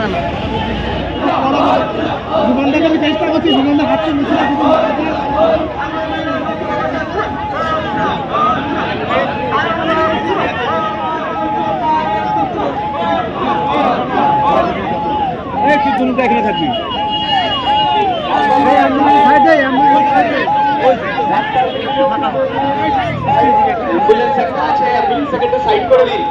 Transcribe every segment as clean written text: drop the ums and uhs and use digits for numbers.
না জীবনটাকে আমি চেষ্টা করছি জীবনটা হাতে মিছিল এখানে থাকবি সাইড করে দিন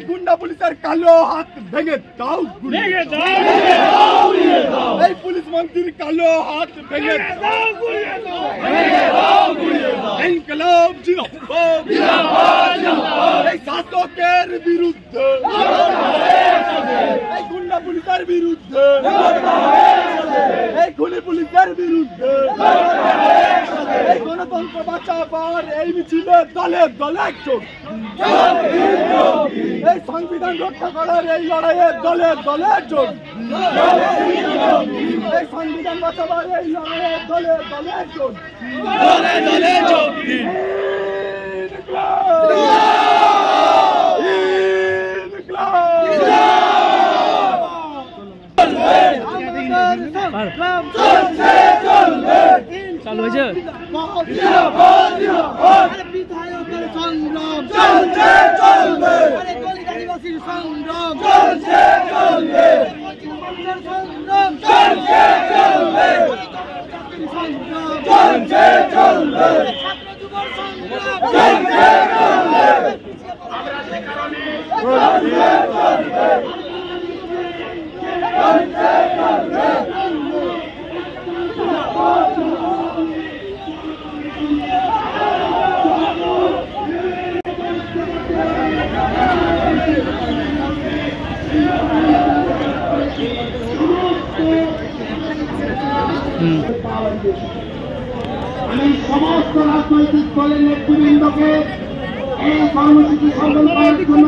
গুন্ডা পুলিশের কালো হাত ভেঙে দাও এই পুলিশ মন্ত্রীর কালো হাত ভেঙে দাও ইনকলাব জিন্দাবাদ এই শাসকের বিরুদ্ধে এই গুন্ডা পুলিশের বিরুদ্ধে এই খুনি পুলিশের বিরুদ্ধে এই গণতন্ত্র বাঁচাবার এই মিছিলে দলে দলে যোগ এই সংবিধান রক্ষা করার এই লড়াইয়ে দলে দলে যোগ এই সংবিধান বাঁচাবার এই লড়াইয়ে দলে দলে যোগ চালু হয়েছে বিধায়কের সংগ্রাম চলছে চলবে দলিত আদিবাসীর সংগ্রাম চলছে চলবে সংগ্রাম চলছে চলবে চলছে চলবে ছাত্র যুবর সংগ্রাম চলছে চলবে আমি সমস্ত রাজনৈতিক দলের নেতৃবৃন্দকে এই কর্মসূচি সফল করার জন্য